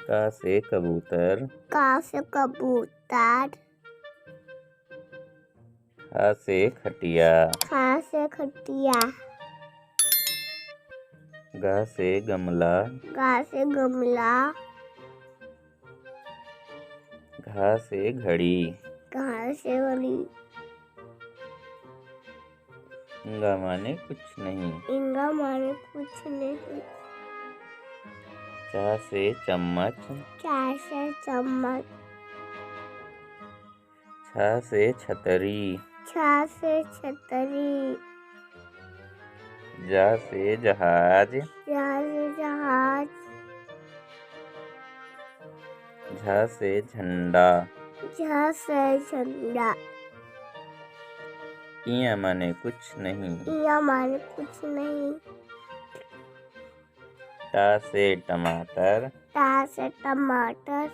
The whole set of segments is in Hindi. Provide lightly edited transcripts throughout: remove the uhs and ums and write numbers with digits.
का से कबूतर, का से कबूतर, खा से खटिया, खा से खटिया, गा से गमला, गा से गमला, घा से घड़ी, घा से घड़ी, इंगा माने कुछ नहीं, इंगा माने कुछ नहीं, चा से चम्मच, चा से चम्मच, छा से छतरी, छा से छतरी, जा से जहाज, जा से जहाज, झा से झंडा, झा से झंडा, इया माने कुछ नहीं, इया माने कुछ नहीं, टा से टमाटर, टा से टमाटर,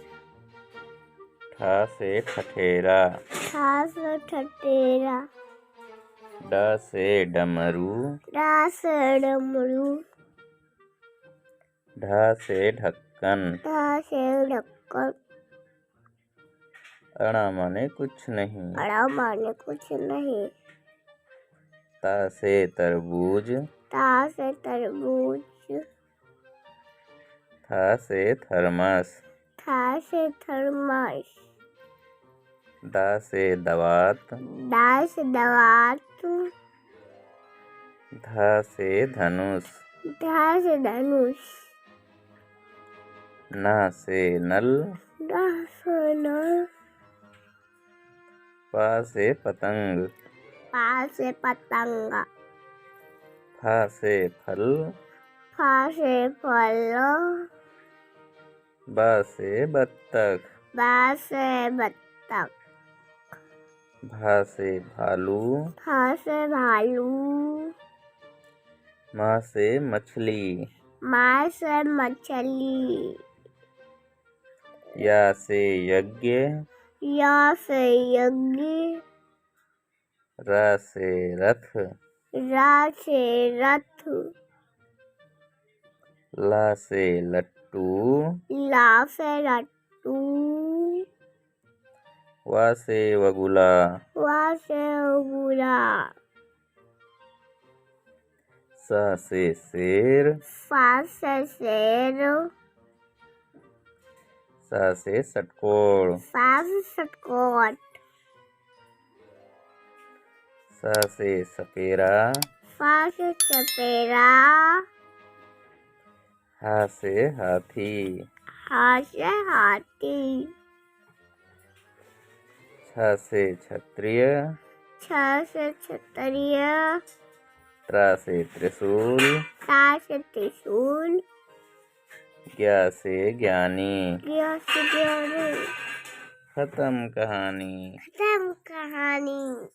ठा से ठठेरा, ठा से ठठेरा, डा से डमरू, डा से डमरू, ढा से ढक्कन, ढा से ढक्कन, अड़ा माने कुछ नहीं, अड़ा माने कुछ नहीं, ता से तरबूज, ता से तरबूज, था से थर्मस, था से थर्मस, दा से दवात, डा से दवात, धा से धनुष, धा से धनुष, ना से नल, ना से नल, पा से पतंग, पा से पतंग, फा से फल, फा से फल, बा से बत्तख, बा से बत्तख, भा से भालू, भा से भालू, मा से मछली, माँ से मछली, या से यज्ञ, या से यज्ञ, रा से रथ, रा से रथ, ला से लट्टू, ला से लट्टू, वा से वगुला, वा से उगुला, सा से शेर, फा से शेर, सा से षटकोण, फा से षटकोण, सा से सपेरा, फा से सपेरा, हा से हाथी, हा से हाथी, छा से क्षत्रिय, छ से क्षत्रिय, त्रा से त्रिशूल, ता से त्रिशूल, ज्ञा से ज्ञानी, ज्ञा से ज्ञानी, खत्म कहानी। खत्म कहानी।